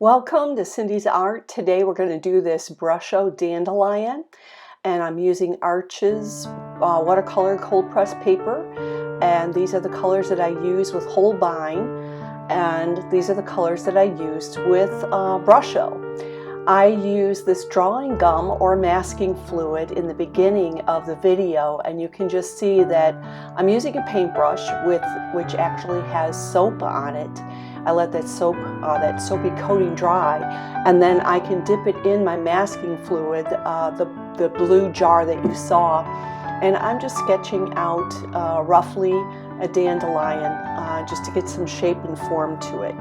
Welcome to Cindy's Art. Today we're going to do this Brusho Dandelion, and I'm using Arches watercolor cold press paper, and these are the colors that I use with Holbein, and these are the colors that I used with Brusho. I use this drawing gum or masking fluid in the beginning of the video, and you can just see that I'm using a paintbrush which actually has soap on it. I let that soapy coating dry, and then I can dip it in my masking fluid, the blue jar that you saw, and I'm just sketching out roughly a dandelion just to get some shape and form to it.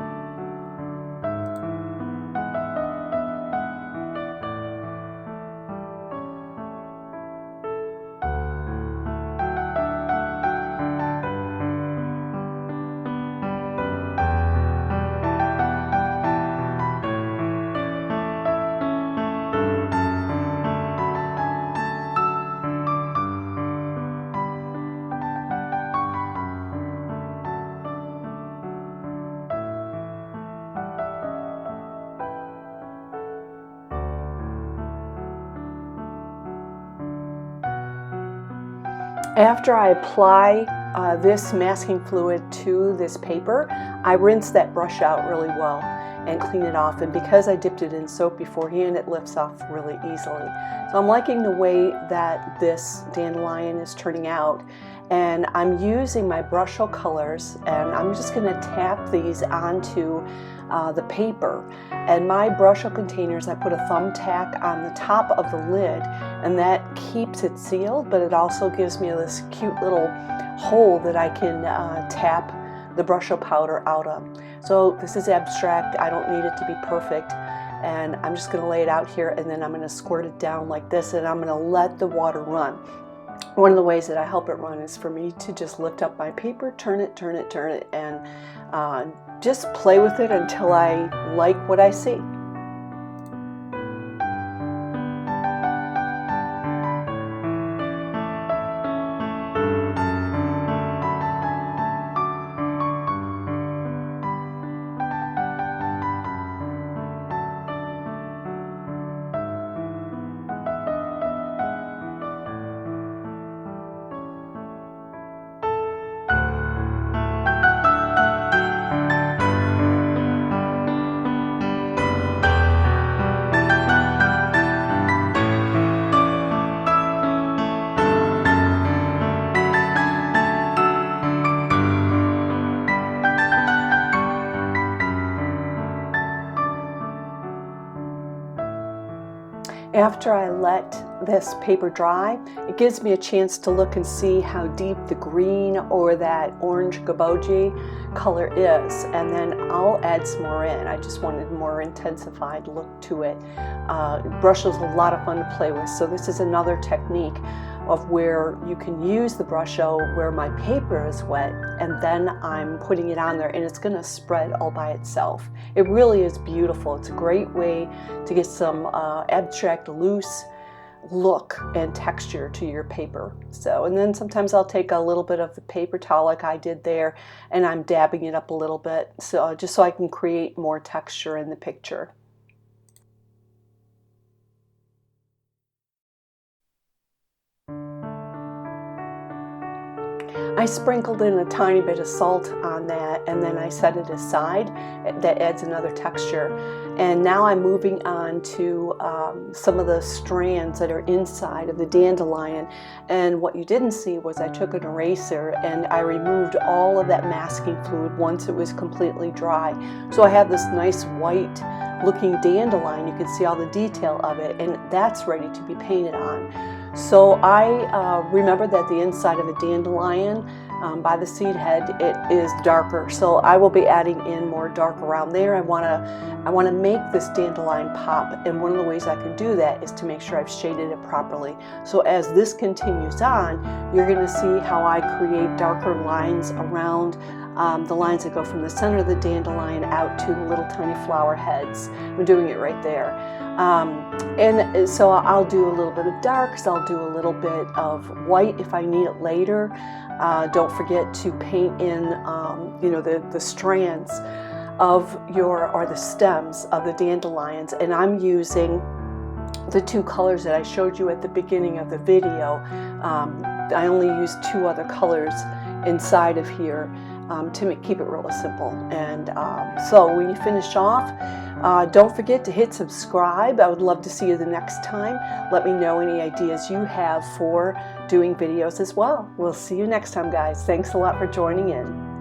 After I apply this masking fluid to this paper, I rinse that brush out really well and clean it off, and because I dipped it in soap beforehand, it lifts off really easily. So I'm liking the way that this dandelion is turning out, and I'm using my Brusho colors, and I'm just going to tap these onto the paper. And my Brusho containers, I put a thumbtack on the top of the lid, and that keeps it sealed, but it also gives me this cute little hole that I can tap the Brusho powder out of. So this is abstract. I don't need it to be perfect, and I'm just going to lay it out here, and then I'm going to squirt it down like this, and I'm going to let the water run. One of the ways that I help it run is for me to just lift up my paper, turn it, and just play with it until I like what I see. After I let this paper dry, it gives me a chance to look and see how deep the green or that orange gaboji color is, and then I'll add some more in. I just wanted a more intensified look to it. Brusho's a lot of fun to play with, so this is another technique of where you can use the Brusho where my paper is wet, and then I'm putting it on there, and it's going to spread all by itself. It really is beautiful. It's a great way to get some abstract, loose look and texture to your paper. So, and then sometimes I'll take a little bit of the paper towel like I did there, and I'm dabbing it up a little bit, so just so I can create more texture in the picture. I sprinkled in a tiny bit of salt on that, and then I set it aside. That adds another texture. And now I'm moving on to some of the strands that are inside of the dandelion. And what you didn't see was I took an eraser and I removed all of that masking fluid once it was completely dry. So I have this nice white looking dandelion. You can see all the detail of it, and that's ready to be painted on. So I remember that the inside of a dandelion, by the seed head, it is darker. So I will be adding in more dark around there. I want to make this dandelion pop, and one of the ways I can do that is to make sure I've shaded it properly. So as this continues on, you're going to see how I create darker lines around the lines that go from the center of the dandelion out to the little tiny flower heads. I'm doing it right there. And so I'll do a little bit of darks, I'll do a little bit of white if I need it later. Don't forget to paint in, the strands. of or the stems of the dandelions, and I'm using the two colors that I showed you at the beginning of the video. I only used two other colors inside of here to keep it really simple. And so when you finish off, don't forget to hit subscribe. I would love to see you the next time. Let me know any ideas you have for doing videos as well. We'll see you next time, guys. Thanks a lot for joining in.